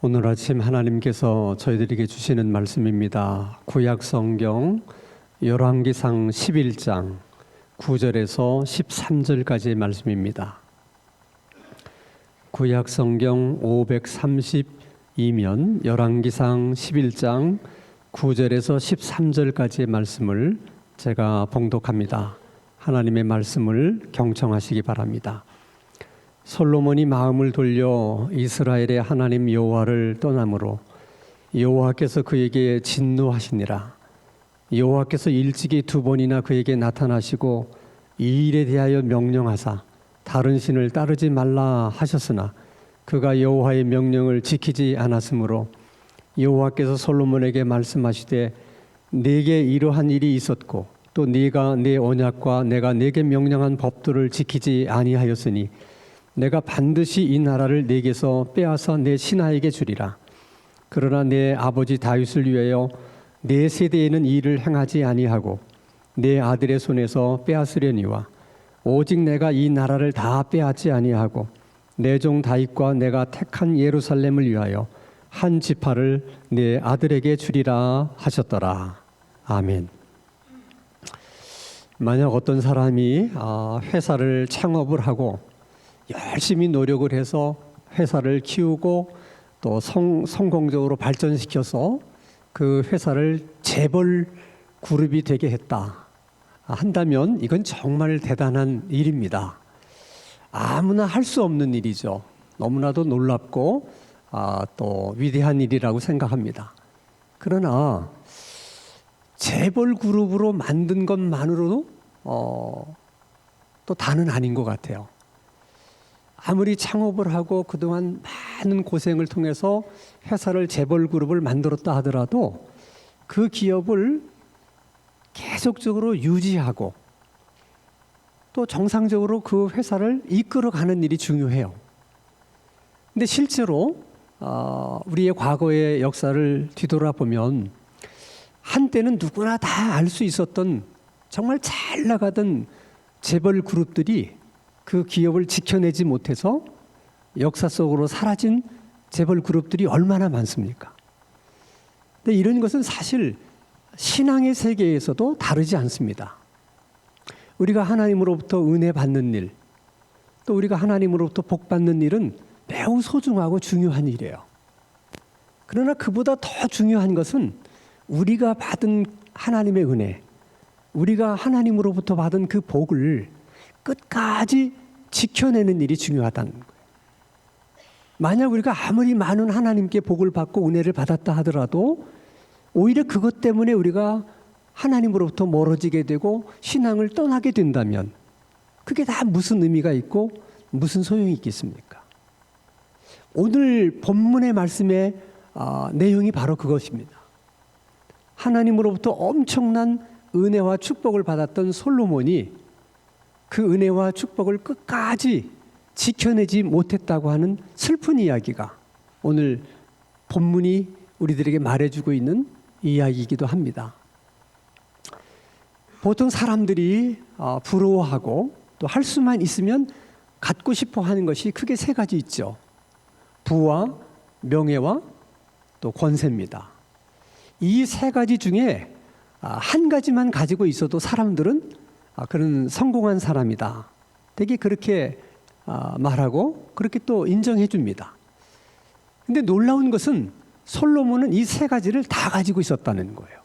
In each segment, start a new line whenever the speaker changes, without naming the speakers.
오늘 아침 하나님께서 저희들에게 주시는 말씀입니다. 구약 성경 열왕기상 11장 9절에서 13절까지의 말씀입니다. 구약 성경 532면 열왕기상 11장 9절에서 13절까지의 말씀을 제가 봉독합니다. 하나님의 말씀을 경청하시기 바랍니다. 솔로몬이 마음을 돌려 이스라엘의 하나님 여호와를 떠나므로 여호와께서 그에게 진노하시니라. 여호와께서 일찍이 2번이나 그에게 나타나시고 이 일에 대하여 명령하사 다른 신을 따르지 말라 하셨으나 그가 여호와의 명령을 지키지 않았으므로 여호와께서 솔로몬에게 말씀하시되 네게 이러한 일이 있었고 또 네가 내 언약과 내가 네게 명령한 법도를 지키지 아니하였으니 내가 반드시 이 나라를 네게서 빼앗아 내 신하에게 주리라. 그러나 내 아버지 다윗을 위하여 내 세대에는 이 일을 행하지 아니하고 내 아들의 손에서 빼앗으려니와 오직 내가 이 나라를 다 빼앗지 아니하고 내 종 다윗과 내가 택한 예루살렘을 위하여 한 지파를 내 아들에게 주리라 하셨더라. 아멘. 만약 어떤 사람이 회사를 창업을 하고 열심히 노력을 해서 회사를 키우고 또 성공적으로 발전시켜서 그 회사를 재벌 그룹이 되게 했다 한다면 이건 정말 대단한 일입니다. 아무나 할 수 없는 일이죠. 너무나도 놀랍고 또 위대한 일이라고 생각합니다. 그러나 재벌 그룹으로 만든 것만으로도 또 다는 아닌 것 같아요. 아무리 창업을 하고 그동안 많은 고생을 통해서 회사를 재벌 그룹을 만들었다 하더라도 그 기업을 계속적으로 유지하고 또 정상적으로 그 회사를 이끌어가는 일이 중요해요. 근데 실제로 우리의 과거의 역사를 뒤돌아보면 한때는 누구나 다 알 수 있었던 정말 잘 나가던 재벌 그룹들이 그 기업을 지켜내지 못해서 역사 속으로 사라진 재벌 그룹들이 얼마나 많습니까? 근데 이런 것은 사실 신앙의 세계에서도 다르지 않습니다. 우리가 하나님으로부터 은혜 받는 일, 또 우리가 하나님으로부터 복 받는 일은 매우 소중하고 중요한 일이에요. 그러나 그보다 더 중요한 것은 우리가 받은 하나님의 은혜, 우리가 하나님으로부터 받은 그 복을 끝까지 지켜내는 일이 중요하다는 거예요. 만약 우리가 아무리 많은 하나님께 복을 받고 은혜를 받았다 하더라도 오히려 그것 때문에 우리가 하나님으로부터 멀어지게 되고 신앙을 떠나게 된다면 그게 다 무슨 의미가 있고 무슨 소용이 있겠습니까? 오늘 본문의 말씀의 내용이 바로 그것입니다. 하나님으로부터 엄청난 은혜와 축복을 받았던 솔로몬이 그 은혜와 축복을 끝까지 지켜내지 못했다고 하는 슬픈 이야기가 오늘 본문이 우리들에게 말해주고 있는 이야기이기도 합니다. 보통 사람들이 부러워하고 또 할 수만 있으면 갖고 싶어 하는 것이 크게 3가지 있죠. 부와 명예와 또 권세입니다. 이 3가지 중에 한 가지만 가지고 있어도 사람들은 그런 성공한 사람이다. 되게 그렇게 말하고 그렇게 또 인정해 줍니다. 근데 놀라운 것은 솔로몬은 이 3가지를 다 가지고 있었다는 거예요.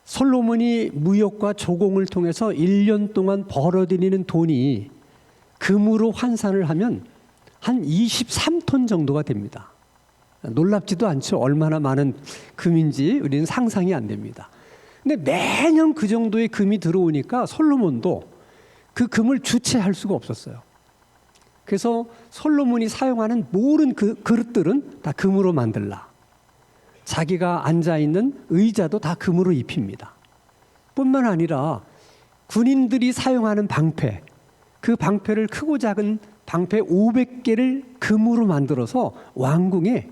솔로몬이 무역과 조공을 통해서 1년 동안 벌어들이는 돈이 금으로 환산을 하면 한 23톤 정도가 됩니다. 놀랍지도 않죠. 얼마나 많은 금인지 우리는 상상이 안 됩니다. 근데 매년 그 정도의 금이 들어오니까 솔로몬도 그 금을 주체할 수가 없었어요. 그래서 솔로몬이 사용하는 모든 그 그릇들은 다 금으로 만들라. 자기가 앉아있는 의자도 다 금으로 입힙니다. 뿐만 아니라 군인들이 사용하는 방패, 그 방패를 크고 작은 방패 500개를 금으로 만들어서 왕궁에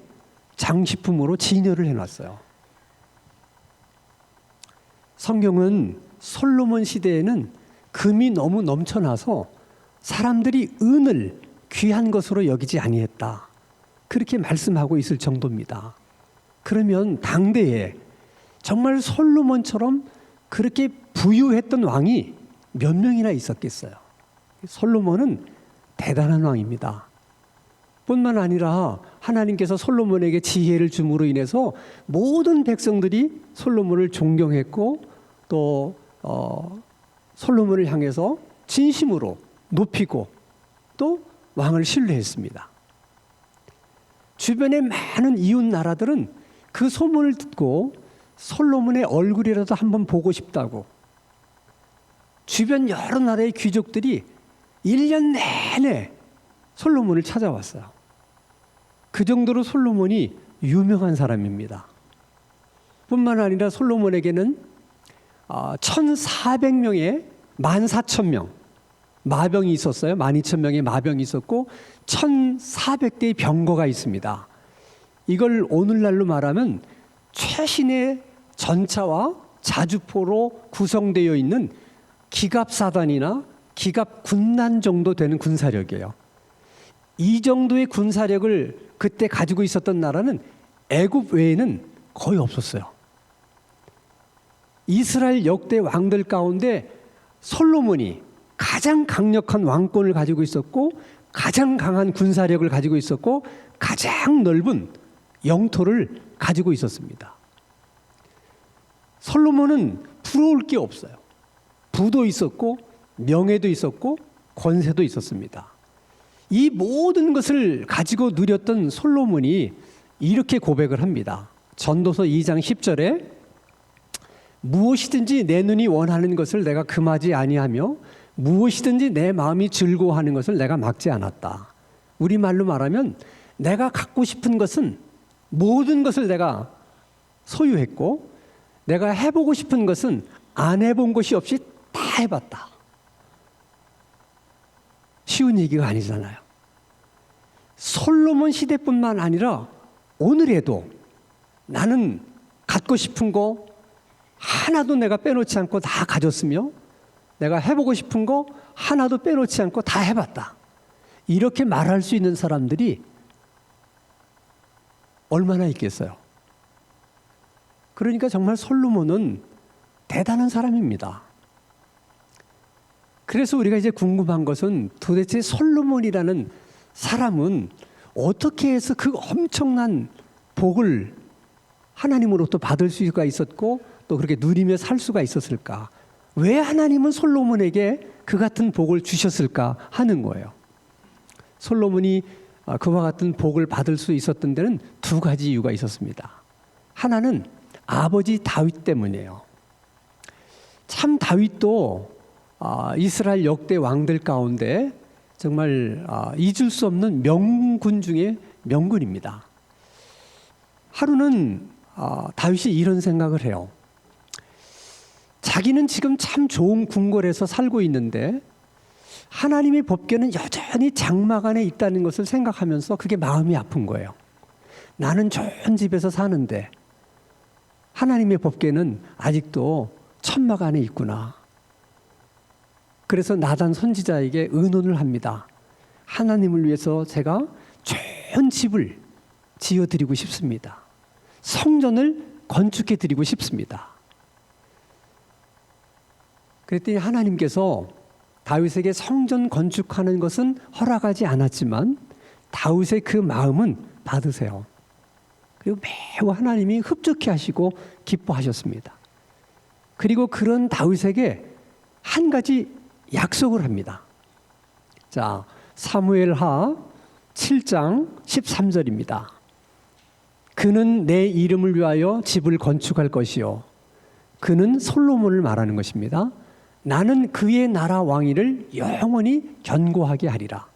장식품으로 진열을 해놨어요. 성경은 솔로몬 시대에는 금이 너무 넘쳐나서 사람들이 은을 귀한 것으로 여기지 아니했다. 그렇게 말씀하고 있을 정도입니다. 그러면 당대에 정말 솔로몬처럼 그렇게 부유했던 왕이 몇 명이나 있었겠어요. 솔로몬은 대단한 왕입니다. 뿐만 아니라 하나님께서 솔로몬에게 지혜를 줌으로 인해서 모든 백성들이 솔로몬을 존경했고 또 솔로몬을 향해서 진심으로 높이고 또 왕을 신뢰했습니다. 주변의 많은 이웃 나라들은 그 소문을 듣고 솔로몬의 얼굴이라도 한번 보고 싶다고 주변 여러 나라의 귀족들이 1년 내내 솔로몬을 찾아왔어요. 그 정도로 솔로몬이 유명한 사람입니다. 뿐만 아니라 솔로몬에게는 1,400명의 14,000명 마병이 있었어요. 12,000명의 마병이 있었고 1,400대의 병거가 있습니다. 이걸 오늘날로 말하면 최신의 전차와 자주포로 구성되어 있는 기갑사단이나 기갑군단 정도 되는 군사력이에요. 이 정도의 군사력을 그때 가지고 있었던 나라는 애굽 외에는 거의 없었어요. 이스라엘 역대 왕들 가운데 솔로몬이 가장 강력한 왕권을 가지고 있었고 가장 강한 군사력을 가지고 있었고 가장 넓은 영토를 가지고 있었습니다. 솔로몬은 부러울 게 없어요. 부도 있었고 명예도 있었고 권세도 있었습니다. 이 모든 것을 가지고 누렸던 솔로몬이 이렇게 고백을 합니다. 전도서 2장 10절에 무엇이든지 내 눈이 원하는 것을 내가 금하지 아니하며 무엇이든지 내 마음이 즐거워하는 것을 내가 막지 않았다. 우리말로 말하면 내가 갖고 싶은 것은 모든 것을 내가 소유했고 내가 해보고 싶은 것은 안 해본 것이 없이 다 해봤다. 쉬운 얘기가 아니잖아요. 솔로몬 시대뿐만 아니라 오늘에도 나는 갖고 싶은 거 하나도 내가 빼놓지 않고 다 가졌으며 내가 해보고 싶은 거 하나도 빼놓지 않고 다 해봤다. 이렇게 말할 수 있는 사람들이 얼마나 있겠어요. 그러니까 정말 솔로몬은 대단한 사람입니다. 그래서 우리가 이제 궁금한 것은 도대체 솔로몬이라는 사람은 어떻게 해서 그 엄청난 복을 하나님으로부터 받을 수가 있었고 또 그렇게 누리며 살 수가 있었을까? 왜 하나님은 솔로몬에게 그 같은 복을 주셨을까 하는 거예요. 솔로몬이 그와 같은 복을 받을 수 있었던 데는 두 가지 이유가 있었습니다. 하나는 아버지 다윗 때문이에요. 참 다윗도 이스라엘 역대 왕들 가운데 정말 잊을 수 없는 명군 중에 명군입니다. 하루는 다윗이 이런 생각을 해요. 자기는 지금 참 좋은 궁궐에서 살고 있는데 하나님의 법궤는 여전히 장막 안에 있다는 것을 생각하면서 그게 마음이 아픈 거예요. 나는 좋은 집에서 사는데 하나님의 법궤는 아직도 천막 안에 있구나. 그래서 나단 선지자에게 의논을 합니다. 하나님을 위해서 제가 좋은 집을 지어드리고 싶습니다. 성전을 건축해드리고 싶습니다. 그랬더니 하나님께서 다윗에게 성전 건축하는 것은 허락하지 않았지만 다윗의 그 마음은 받으세요. 그리고 매우 하나님이 흡족해 하시고 기뻐하셨습니다. 그리고 그런 다윗에게 한 가지 약속을 합니다. 자, 사무엘하 7장 13절입니다. 그는 내 이름을 위하여 집을 건축할 것이요. 그는 솔로몬을 말하는 것입니다. 나는 그의 나라 왕위를 영원히 견고하게 하리라.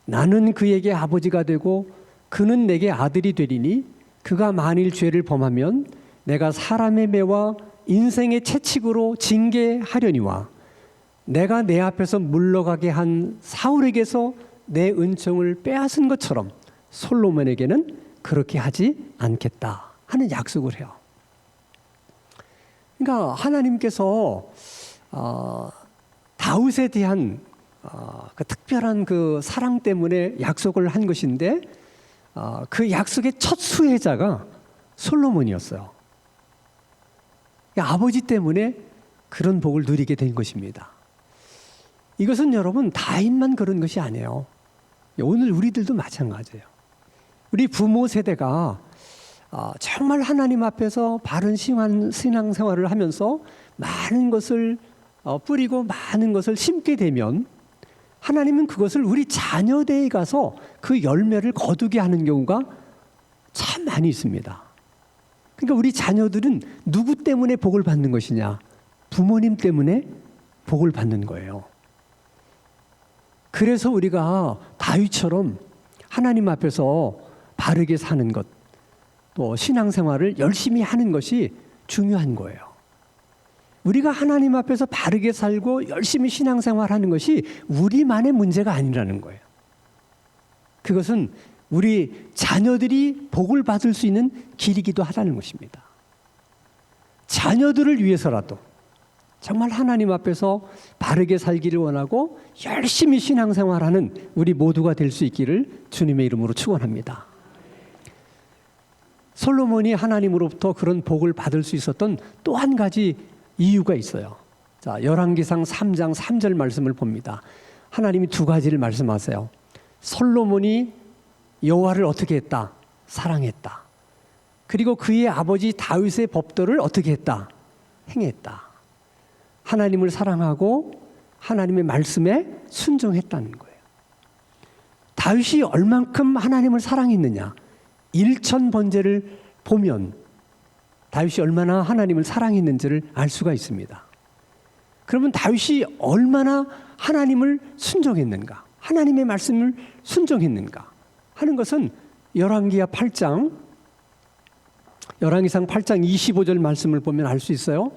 나는 그에게 아버지가 되고 그는 내게 아들이 되리니 그가 만일 죄를 범하면 내가 사람의 매와 인생의 채찍으로 징계하려니와 내가 내 앞에서 물러가게 한 사울에게서 내 은총을 빼앗은 것처럼 솔로몬에게는 그렇게 하지 않겠다 하는 약속을 해요. 그러니까 하나님께서 다윗에 대한 그 특별한 그 사랑 때문에 약속을 한 것인데 그 약속의 첫 수혜자가 솔로몬이었어요. 아버지 때문에 그런 복을 누리게 된 것입니다. 이것은 여러분 다윗만 그런 것이 아니에요. 오늘 우리들도 마찬가지예요. 우리 부모 세대가 정말 하나님 앞에서 바른 신앙생활을 하면서 많은 것을 뿌리고 많은 것을 심게 되면 하나님은 그것을 우리 자녀대에 가서 그 열매를 거두게 하는 경우가 참 많이 있습니다. 그러니까 우리 자녀들은 누구 때문에 복을 받는 것이냐? 부모님 때문에 복을 받는 거예요. 그래서 우리가 다윗처럼 하나님 앞에서 바르게 사는 것, 또 신앙생활을 열심히 하는 것이 중요한 거예요. 우리가 하나님 앞에서 바르게 살고 열심히 신앙생활하는 것이 우리만의 문제가 아니라는 거예요. 그것은 우리 자녀들이 복을 받을 수 있는 길이기도 하다는 것입니다. 자녀들을 위해서라도 정말 하나님 앞에서 바르게 살기를 원하고 열심히 신앙생활하는 우리 모두가 될 수 있기를 주님의 이름으로 축원합니다. 솔로몬이 하나님으로부터 그런 복을 받을 수 있었던 또 한 가지 이유가 있어요. 자, 열왕기상 3장 3절 말씀을 봅니다. 하나님이 두 가지를 말씀하세요. 솔로몬이 여호와를 어떻게 했다? 사랑했다. 그리고 그의 아버지 다윗의 법도를 어떻게 했다? 행했다. 하나님을 사랑하고 하나님의 말씀에 순종했다는 거예요. 다윗이 얼만큼 하나님을 사랑했느냐? 일천 번제를 보면 다윗이 얼마나 하나님을 사랑했는지를 알 수가 있습니다. 그러면 다윗이 얼마나 하나님을 순종했는가? 하나님의 말씀을 순종했는가? 하는 것은 열왕기상 8장 25절 말씀을 보면 알 수 있어요.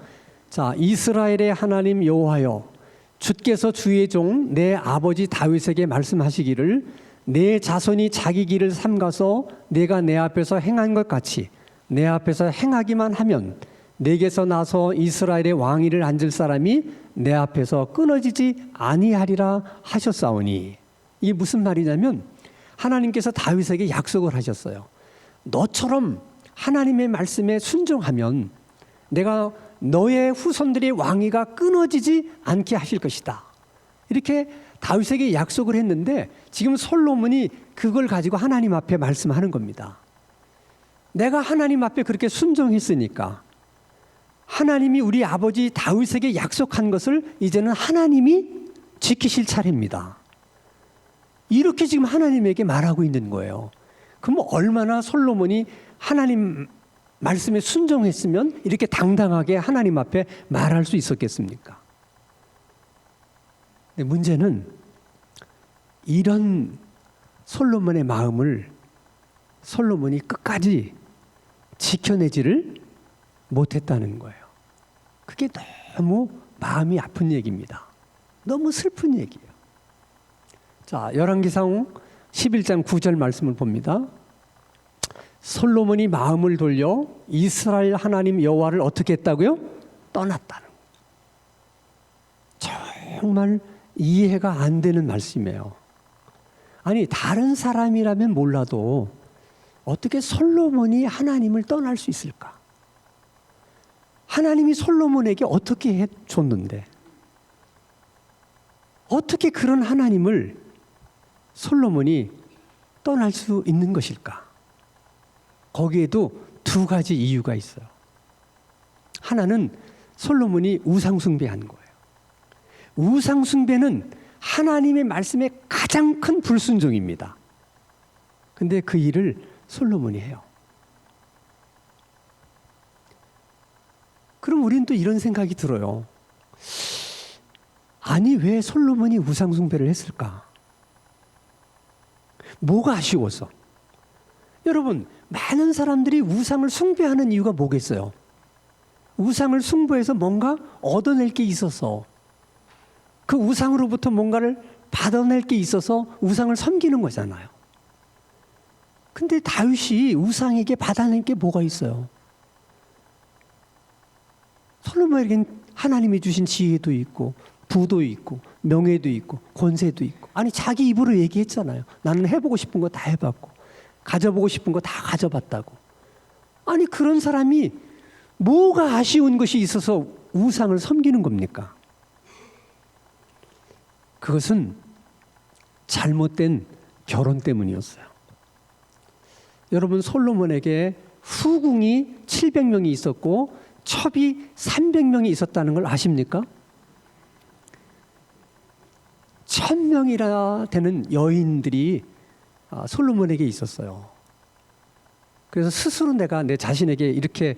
자, 이스라엘의 하나님 여호와여, 주께서 주의 종 내 아버지 다윗에게 말씀하시기를 내 자손이 자기 길을 삼가서 내가 내 앞에서 행한 것 같이 내 앞에서 행하기만 하면 내게서 나서 이스라엘의 왕위를 앉을 사람이 내 앞에서 끊어지지 아니하리라 하셨사오니. 이게 무슨 말이냐면 하나님께서 다윗에게 약속을 하셨어요. 너처럼 하나님의 말씀에 순종하면 내가 너의 후손들의 왕위가 끊어지지 않게 하실 것이다. 이렇게 다윗에게 약속을 했는데 지금 솔로몬이 그걸 가지고 하나님 앞에 말씀하는 겁니다. 내가 하나님 앞에 그렇게 순종했으니까 하나님이 우리 아버지 다윗에게 약속한 것을 이제는 하나님이 지키실 차례입니다. 이렇게 지금 하나님에게 말하고 있는 거예요. 그럼 얼마나 솔로몬이 하나님 말씀에 순종했으면 이렇게 당당하게 하나님 앞에 말할 수 있었겠습니까? 근데 문제는 이런 솔로몬의 마음을 솔로몬이 끝까지 지켜내지를 못했다는 거예요. 그게 너무 마음이 아픈 얘기입니다. 너무 슬픈 얘기예요. 자, 열왕기상 11장 9절 말씀을 봅니다. 솔로몬이 마음을 돌려 이스라엘 하나님 여호와를 어떻게 했다고요? 떠났다는 거예요. 정말 이해가 안 되는 말씀이에요. 아니, 다른 사람이라면 몰라도 어떻게 솔로몬이 하나님을 떠날 수 있을까? 하나님이 솔로몬에게 어떻게 해줬는데 어떻게 그런 하나님을 솔로몬이 떠날 수 있는 것일까? 거기에도 두 가지 이유가 있어요. 하나는 솔로몬이 우상숭배한 거예요. 우상숭배는 하나님의 말씀에 가장 큰 불순종입니다. 근데 그 일을 솔로몬이 해요. 그럼 우리는 또 이런 생각이 들어요. 아니, 왜 솔로몬이 우상숭배를 했을까? 뭐가 아쉬워서? 여러분, 많은 사람들이 우상을 숭배하는 이유가 뭐겠어요? 우상을 숭배해서 뭔가 얻어낼 게 있어서, 그 우상으로부터 뭔가를 받아낼 게 있어서 우상을 섬기는 거잖아요. 근데 다윗이 우상에게 받아낼 게 뭐가 있어요? 솔로몬에겐 하나님이 주신 지혜도 있고 부도 있고 명예도 있고 권세도 있고. 아니 자기 입으로 얘기했잖아요. 나는 해보고 싶은 거 다 해봤고 가져보고 싶은 거 다 가져봤다고. 아니 그런 사람이 뭐가 아쉬운 것이 있어서 우상을 섬기는 겁니까? 그것은 잘못된 결혼 때문이었어요. 여러분, 솔로몬에게 후궁이 700명이 있었고 첩이 300명이 있었다는 걸 아십니까? 1000명이나 되는 여인들이 솔로몬에게 있었어요. 그래서 스스로 내가 내 자신에게 이렇게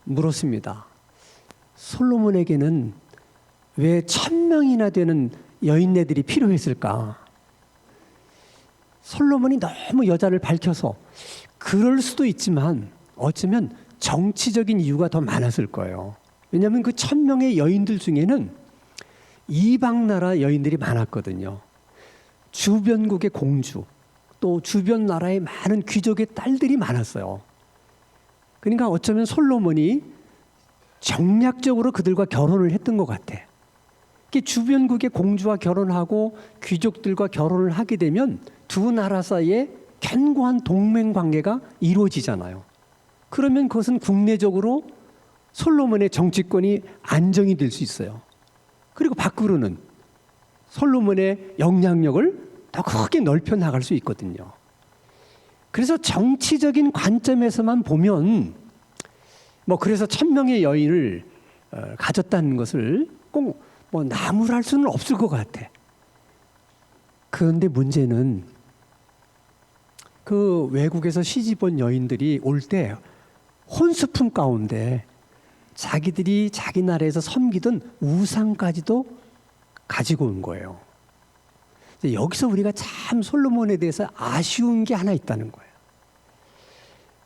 물었습니다. 솔로몬에게는 왜 1000명이나 되는 여인네들이 필요했을까? 솔로몬이 너무 여자를 밝혀서 그럴 수도 있지만 어쩌면 정치적인 이유가 더 많았을 거예요. 왜냐하면 그 1000명의 여인들 중에는 이방 나라 여인들이 많았거든요. 주변국의 공주, 또 주변 나라의 많은 귀족의 딸들이 많았어요. 그러니까 어쩌면 솔로몬이 정략적으로 그들과 결혼을 했던 것 같아. 주변국의 공주와 결혼하고 귀족들과 결혼을 하게 되면 두 나라 사이에 견고한 동맹 관계가 이루어지잖아요. 그러면 그것은 국내적으로 솔로몬의 정치권이 안정이 될 수 있어요. 그리고 밖으로는 솔로몬의 영향력을 더 크게 넓혀 나갈 수 있거든요. 그래서 정치적인 관점에서만 보면 그래서 1000명의 여인을 가졌다는 것을 꼭 나무랄 수는 없을 것 같아. 그런데 문제는 그 외국에서 시집 온 여인들이 올 때 혼수품 가운데 자기들이 자기 나라에서 섬기던 우상까지도 가지고 온 거예요. 여기서 우리가 참 솔로몬에 대해서 아쉬운 게 하나 있다는 거예요.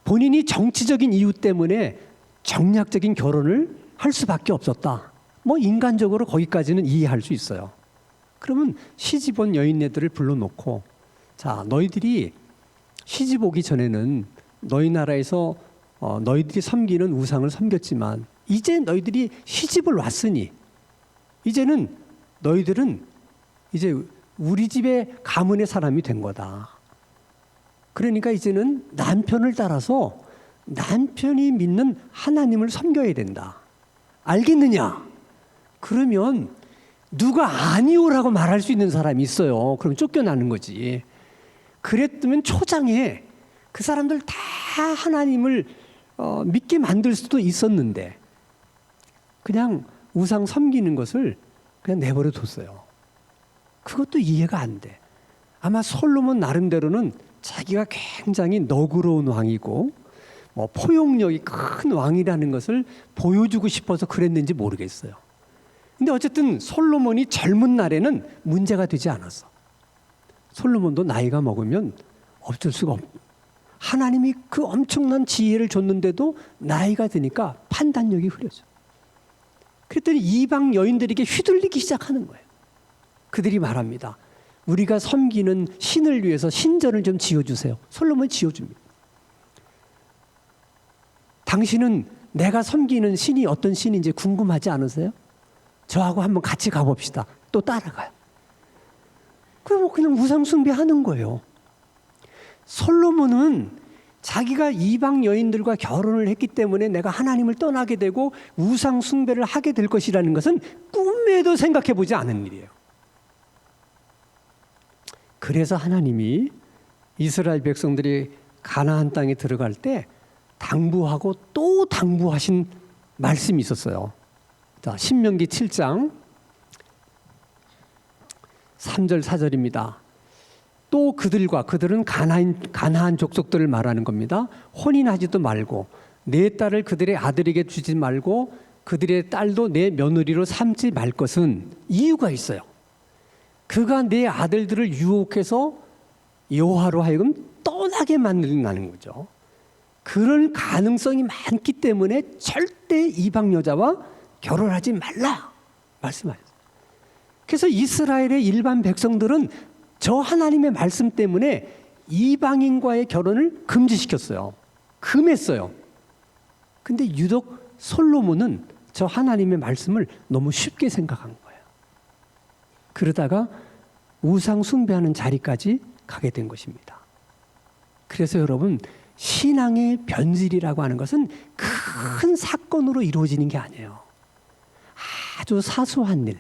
본인이 정치적인 이유 때문에 정략적인 결혼을 할 수밖에 없었다. 인간적으로 거기까지는 이해할 수 있어요. 그러면 시집 온 여인네들을 불러놓고, 자, 너희들이 시집 오기 전에는 너희 나라에서 너희들이 섬기는 우상을 섬겼지만 이제 너희들이 시집을 왔으니 이제는 너희들은 이제 우리 집의 가문의 사람이 된 거다. 그러니까 이제는 남편을 따라서 남편이 믿는 하나님을 섬겨야 된다. 알겠느냐? 그러면 누가 아니오라고 말할 수 있는 사람이 있어요. 그럼 쫓겨나는 거지. 그랬으면 초장에 그 사람들 다 하나님을 믿게 만들 수도 있었는데 그냥 우상 섬기는 것을 그냥 내버려 뒀어요. 그것도 이해가 안 돼. 아마 솔로몬 나름대로는 자기가 굉장히 너그러운 왕이고 포용력이 큰 왕이라는 것을 보여주고 싶어서 그랬는지 모르겠어요. 근데 어쨌든 솔로몬이 젊은 날에는 문제가 되지 않았어. 솔로몬도 나이가 먹으면 어쩔 수가 없고 하나님이 그 엄청난 지혜를 줬는데도 나이가 드니까 판단력이 흐려져. 그랬더니 이방 여인들에게 휘둘리기 시작하는 거예요. 그들이 말합니다. 우리가 섬기는 신을 위해서 신전을 좀 지어주세요. 솔로몬이 지어줍니다. 당신은 내가 섬기는 신이 어떤 신인지 궁금하지 않으세요? 저하고 한번 같이 가봅시다. 또 따라가요. 그냥 우상 숭배하는 거예요. 솔로몬은 자기가 이방 여인들과 결혼을 했기 때문에 내가 하나님을 떠나게 되고 우상 숭배를 하게 될 것이라는 것은 꿈에도 생각해 보지 않은 일이에요. 그래서 하나님이 이스라엘 백성들이 가나안 땅에 들어갈 때 당부하고 또 당부하신 말씀이 있었어요. 자, 신명기 7장 3절 4절입니다. 또 그들은 가나안 족속들을 말하는 겁니다. 혼인하지도 말고 내 딸을 그들의 아들에게 주지 말고 그들의 딸도 내 며느리로 삼지 말 것은 이유가 있어요. 그가 내 아들들을 유혹해서 여호와로 하여금 떠나게 만든다는 거죠. 그럴 가능성이 많기 때문에 절대 이방 여자와 결혼하지 말라 말씀하셨어요. 그래서 이스라엘의 일반 백성들은 저 하나님의 말씀 때문에 이방인과의 결혼을 금지시켰어요. 금했어요. 근데 유독 솔로몬은 저 하나님의 말씀을 너무 쉽게 생각한 거예요. 그러다가 우상 숭배하는 자리까지 가게 된 것입니다. 그래서 여러분, 신앙의 변질이라고 하는 것은 큰 사건으로 이루어지는 게 아니에요. 아주 사소한 일,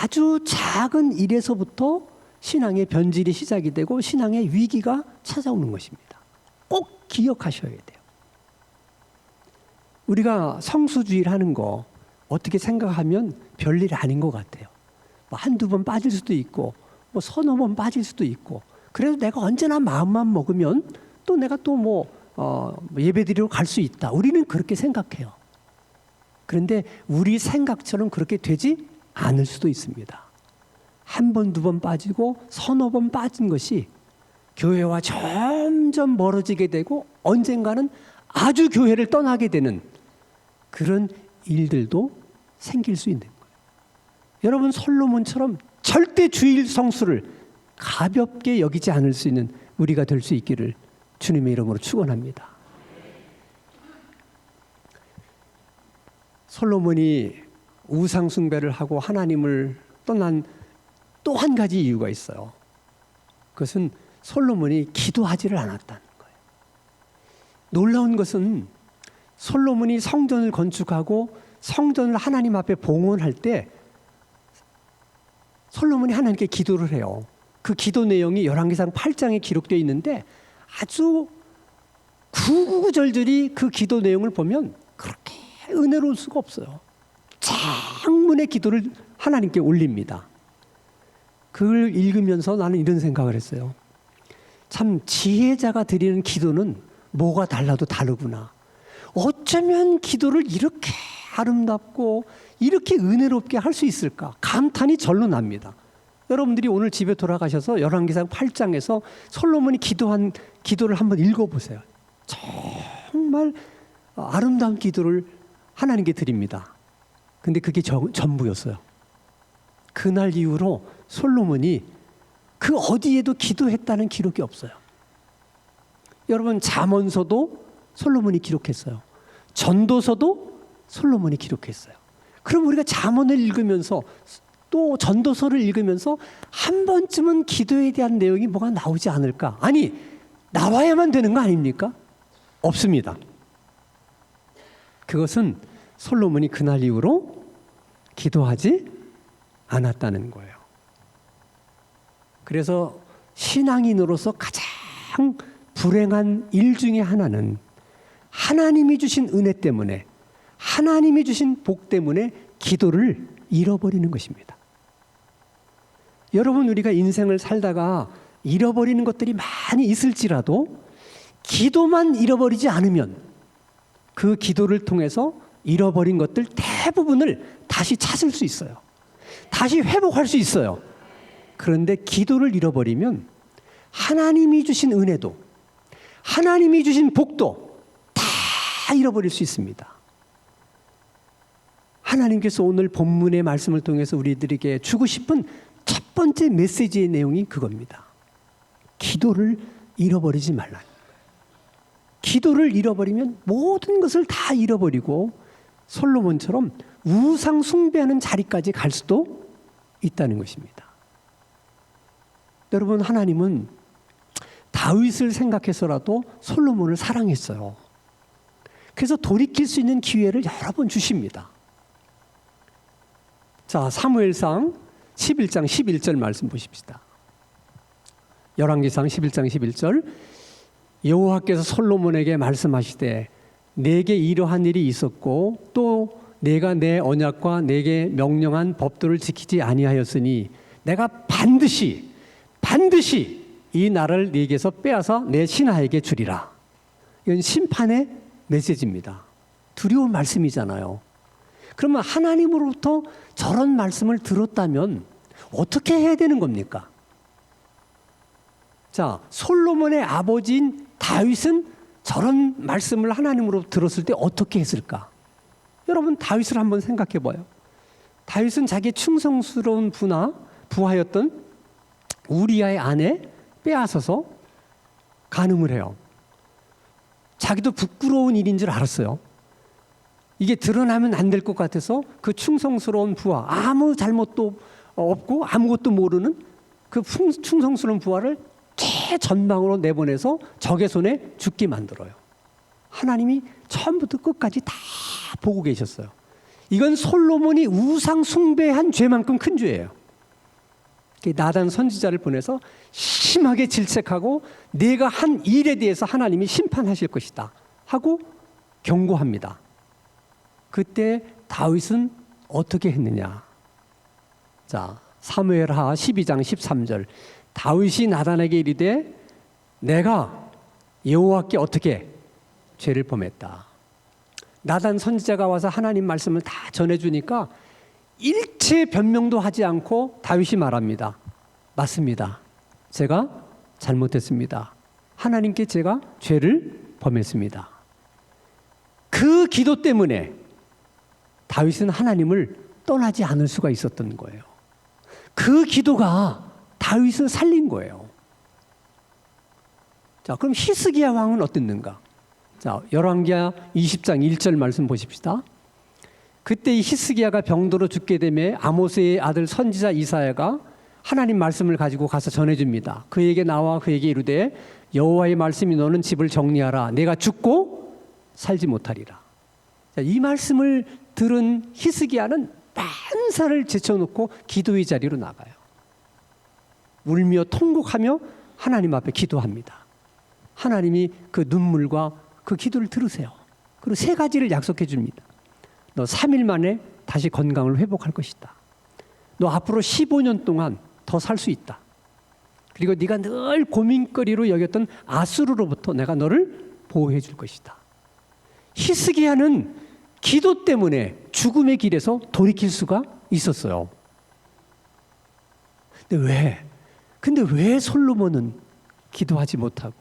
아주 작은 일에서부터 신앙의 변질이 시작이 되고 신앙의 위기가 찾아오는 것입니다. 꼭 기억하셔야 돼요. 우리가 성수주의를 하는 거 어떻게 생각하면 별일 아닌 것 같아요. 뭐 한두 번 빠질 수도 있고 뭐 서너 번 빠질 수도 있고, 그래도 내가 언제나 마음만 먹으면 또 내가 또 예배드리러 갈 수 있다. 우리는 그렇게 생각해요. 그런데 우리 생각처럼 그렇게 되지 않을 수도 있습니다. 한 번, 두 번 빠지고 서너 번 빠진 것이 교회와 점점 멀어지게 되고 언젠가는 아주 교회를 떠나게 되는 그런 일들도 생길 수 있는 거예요. 여러분, 솔로몬처럼 절대 주일 성수를 가볍게 여기지 않을 수 있는 우리가 될 수 있기를 주님의 이름으로 축원합니다. 솔로몬이 우상 숭배를 하고 하나님을 떠난 또 한 가지 이유가 있어요. 그것은 솔로몬이 기도하지를 않았다는 거예요. 놀라운 것은 솔로몬이 성전을 건축하고 성전을 하나님 앞에 봉헌할 때 솔로몬이 하나님께 기도를 해요. 그 기도 내용이 열왕기상 8장에 기록되어 있는데 아주 구구절절히 그 기도 내용을 보면 그렇게 은혜로울 수가 없어요. 장문의 기도를 하나님께 올립니다. 그걸 읽으면서 나는 이런 생각을 했어요. 참 지혜자가 드리는 기도는 뭐가 달라도 다르구나. 어쩌면 기도를 이렇게 아름답고 이렇게 은혜롭게 할 수 있을까? 감탄이 절로 납니다. 여러분들이 오늘 집에 돌아가셔서 열왕기상 8장에서 솔로몬이 기도한 기도를 한번 읽어보세요. 정말 아름다운 기도를 하나님께 드립니다. 근데 그게 전부였어요. 그날 이후로 솔로몬이 그 어디에도 기도했다는 기록이 없어요. 여러분, 잠언서도 솔로몬이 기록했어요. 전도서도 솔로몬이 기록했어요. 그럼 우리가 잠언을 읽으면서 또 전도서를 읽으면서 한 번쯤은 기도에 대한 내용이 뭐가 나오지 않을까? 아니, 나와야만 되는 거 아닙니까? 없습니다. 그것은 솔로몬이 그날 이후로 기도하지 않았다는 거예요. 그래서 신앙인으로서 가장 불행한 일 중에 하나는 하나님이 주신 은혜 때문에, 하나님이 주신 복 때문에 기도를 잃어버리는 것입니다. 여러분, 우리가 인생을 살다가 잃어버리는 것들이 많이 있을지라도 기도만 잃어버리지 않으면 그 기도를 통해서 잃어버린 것들 대부분을 다시 찾을 수 있어요. 다시 회복할 수 있어요. 그런데 기도를 잃어버리면 하나님이 주신 은혜도, 하나님이 주신 복도 다 잃어버릴 수 있습니다. 하나님께서 오늘 본문의 말씀을 통해서 우리들에게 주고 싶은 첫 번째 메시지의 내용이 그겁니다. 기도를 잃어버리지 말라. 기도를 잃어버리면 모든 것을 다 잃어버리고 솔로몬처럼 우상 숭배하는 자리까지 갈 수도 있다는 것입니다. 여러분, 하나님은 다윗을 생각해서라도 솔로몬을 사랑했어요. 그래서 돌이킬 수 있는 기회를 여러 번 주십니다. 자, 사무엘상 11장 11절 말씀 보십시다. 열왕기상 11장 11절, 여호와께서 솔로몬에게 말씀하시되 내게 이러한 일이 있었고 또 내가 내 언약과 내게 명령한 법도를 지키지 아니하였으니 내가 반드시 이 나라를 네게서 빼앗아 내 신하에게 주리라. 이건 심판의 메시지입니다. 두려운 말씀이잖아요. 그러면 하나님으로부터 저런 말씀을 들었다면 어떻게 해야 되는 겁니까? 자, 솔로몬의 아버지인 다윗은 저런 말씀을 하나님으로부터 들었을 때 어떻게 했을까? 여러분, 다윗을 한번 생각해 봐요. 다윗은 자기의 충성스러운 부하였던 우리아의 아내 빼앗아서 간음을 해요. 자기도 부끄러운 일인 줄 알았어요. 이게 드러나면 안 될 것 같아서 그 충성스러운 부하, 아무 잘못도 없고 아무것도 모르는 그 충성스러운 부하를 최전방으로 내보내서 적의 손에 죽게 만들어요. 하나님이 처음부터 끝까지 다 보고 계셨어요. 이건 솔로몬이 우상 숭배한 죄만큼 큰 죄예요. 나단 선지자를 보내서 심하게 질책하고 내가 한 일에 대해서 하나님이 심판하실 것이다 하고 경고합니다. 그때 다윗은 어떻게 했느냐? 자, 사무엘하 12장 13절. 다윗이 나단에게 이르되 내가 여호와께 어떻게 죄를 범했다. 나단 선지자가 와서 하나님 말씀을 다 전해주니까 일체 변명도 하지 않고 다윗이 말합니다. 맞습니다. 제가 잘못했습니다. 하나님께 제가 죄를 범했습니다. 그 기도 때문에 다윗은 하나님을 떠나지 않을 수가 있었던 거예요. 그 기도가 다윗을 살린 거예요. 자, 그럼 히스기야 왕은 어땠는가? 자, 열왕기하 20장 1절 말씀 보십시다. 그때 이 히스기야가 병들어 죽게 되매 아모스의 아들 선지자 이사야가 하나님 말씀을 가지고 가서 전해줍니다. 그에게 나와 그에게 이르되 여호와의 말씀이 너는 집을 정리하라. 내가 죽고 살지 못하리라. 자, 이 말씀을 들은 히스기야는 만사를 제쳐놓고 기도의 자리로 나가요. 울며 통곡하며 하나님 앞에 기도합니다. 하나님이 그 눈물과 그 기도를 들으세요. 그리고 3가지를 약속해 줍니다. 너 3일 만에 다시 건강을 회복할 것이다. 너 앞으로 15년 동안 더 살 수 있다. 그리고 네가 늘 고민거리로 여겼던 아수르로부터 내가 너를 보호해 줄 것이다. 히스기야는 기도 때문에 죽음의 길에서 돌이킬 수가 있었어요. 근데 왜 솔로몬은 기도하지 못하고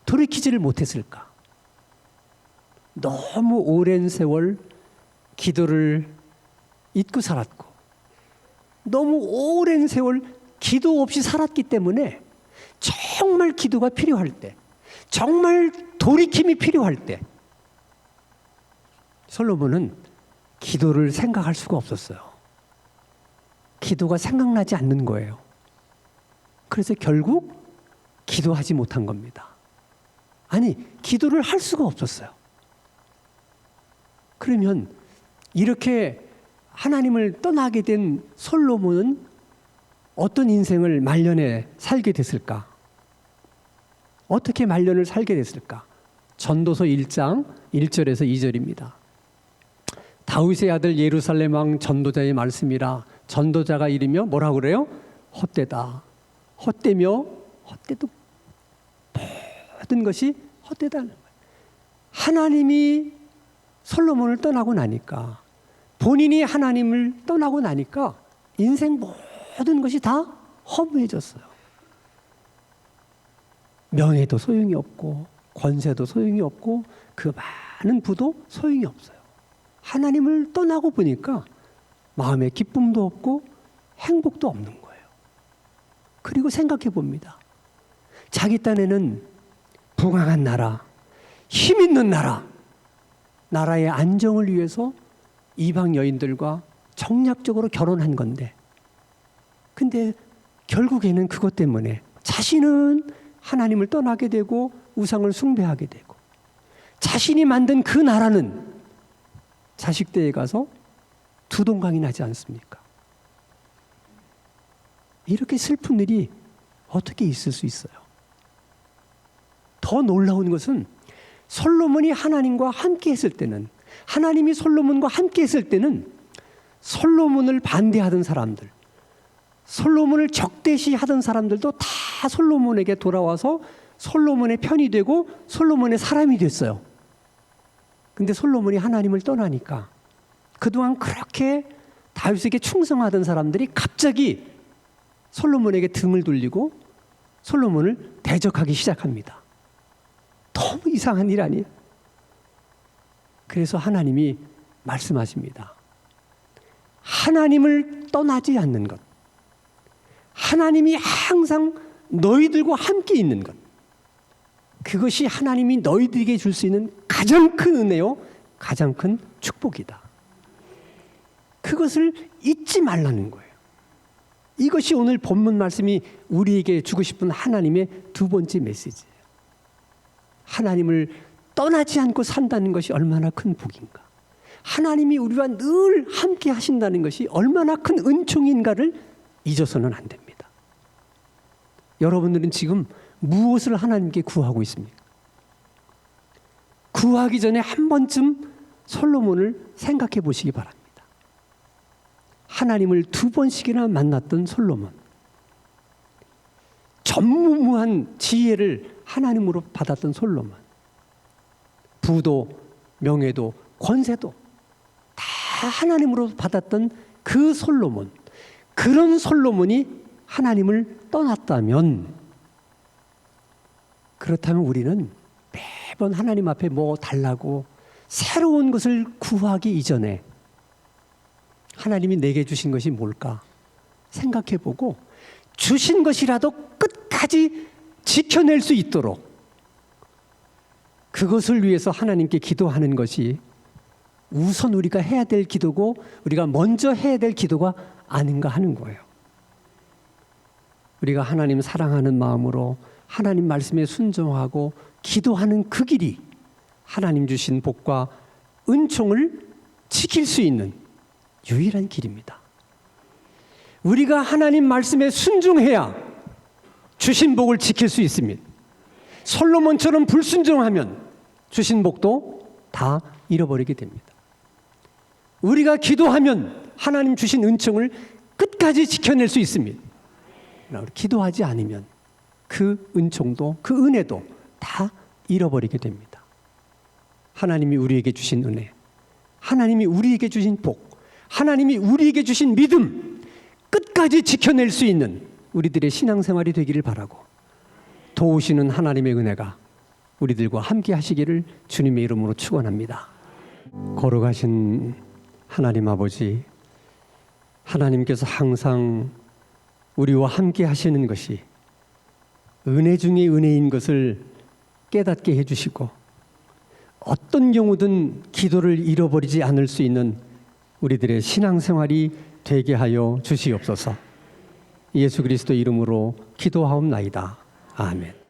돌이키지를 못했을까? 너무 오랜 세월 기도를 잊고 살았고 너무 오랜 세월 기도 없이 살았기 때문에 정말 기도가 필요할 때, 정말 돌이킴이 필요할 때 솔로몬은 기도를 생각할 수가 없었어요. 기도가 생각나지 않는 거예요. 그래서 결국 기도하지 못한 겁니다. 아니, 기도를 할 수가 없었어요. 그러면 이렇게 하나님을 떠나게 된 솔로몬은 어떤 인생을 말년에 살게 됐을까? 어떻게 말년을 살게 됐을까? 전도서 1장 1절에서 2절입니다. 다윗의 아들 예루살렘 왕 전도자의 말씀이라. 전도자가 이르며 뭐라고 그래요? 헛되다. 헛되며 헛되도 모든 것이 헛되다는 거예요. 하나님이 솔로몬을 떠나고 나니까, 본인이 하나님을 떠나고 나니까 인생 모든 것이 다 허무해졌어요. 명예도 소용이 없고 권세도 소용이 없고 그 많은 부도 소용이 없어요. 하나님을 떠나고 보니까 마음에 기쁨도 없고 행복도 없는 거예요. 그리고 생각해 봅니다. 자기 딴에는 부강한 나라, 힘 있는 나라, 나라의 안정을 위해서 이방 여인들과 정략적으로 결혼한 건데, 근데 결국에는 그것 때문에 자신은 하나님을 떠나게 되고 우상을 숭배하게 되고, 자신이 만든 그 나라는 자식대에 가서 두동강이 나지 않습니까? 이렇게 슬픈 일이 어떻게 있을 수 있어요? 더 놀라운 것은 솔로몬이 하나님과 함께 했을 때는, 하나님이 솔로몬과 함께 했을 때는 솔로몬을 반대하던 사람들, 솔로몬을 적대시하던 사람들도 다 솔로몬에게 돌아와서 솔로몬의 편이 되고 솔로몬의 사람이 됐어요. 근데 솔로몬이 하나님을 떠나니까 그동안 그렇게 다윗에게 충성하던 사람들이 갑자기 솔로몬에게 등을 돌리고 솔로몬을 대적하기 시작합니다. 너무 이상한 일 아니에요? 그래서 하나님이 말씀하십니다. 하나님을 떠나지 않는 것, 하나님이 항상 너희들과 함께 있는 것, 그것이 하나님이 너희들에게 줄 수 있는 가장 큰 은혜요, 가장 큰 축복이다. 그것을 잊지 말라는 거예요. 이것이 오늘 본문 말씀이 우리에게 주고 싶은 하나님의 두 번째 메시지예요. 하나님을 떠나지 않고 산다는 것이 얼마나 큰 복인가. 하나님이 우리와 늘 함께 하신다는 것이 얼마나 큰 은총인가를 잊어서는 안 됩니다. 여러분들은 지금 무엇을 하나님께 구하고 있습니까? 구하기 전에 한 번쯤 솔로몬을 생각해 보시기 바랍니다. 하나님을 두 번씩이나 만났던 솔로몬. 전무후무한 지혜를 하나님으로 받았던 솔로몬. 부도, 명예도, 권세도 다 하나님으로 받았던 그 솔로몬. 그런 솔로몬이 하나님을 떠났다면, 그렇다면 우리는 매번 하나님 앞에 뭐 달라고 새로운 것을 구하기 이전에 하나님이 내게 주신 것이 뭘까 생각해보고 주신 것이라도 끝까지 지켜낼 수 있도록 그것을 위해서 하나님께 기도하는 것이 우선 우리가 해야 될 기도고 우리가 먼저 해야 될 기도가 아닌가 하는 거예요. 우리가 하나님 사랑하는 마음으로 하나님 말씀에 순종하고 기도하는 그 길이 하나님 주신 복과 은총을 지킬 수 있는 유일한 길입니다. 우리가 하나님 말씀에 순종해야 주신 복을 지킬 수 있습니다. 솔로몬처럼 불순종하면 주신 복도 다 잃어버리게 됩니다. 우리가 기도하면 하나님 주신 은총을 끝까지 지켜낼 수 있습니다. 기도하지 않으면 그 은총도 그 은혜도 다 잃어버리게 됩니다. 하나님이 우리에게 주신 은혜, 하나님이 우리에게 주신 복, 하나님이 우리에게 주신 믿음 끝까지 지켜낼 수 있는 우리들의 신앙생활이 되기를 바라고 도우시는 하나님의 은혜가 우리들과 함께 하시기를 주님의 이름으로 축원합니다. 거룩하신 하나님 아버지, 하나님께서 항상 우리와 함께 하시는 것이 은혜 중에 은혜인 것을 깨닫게 해주시고 어떤 경우든 기도를 잃어버리지 않을 수 있는 우리들의 신앙생활이 되게 하여 주시옵소서. 예수 그리스도 이름으로 기도하옵나이다. 아멘.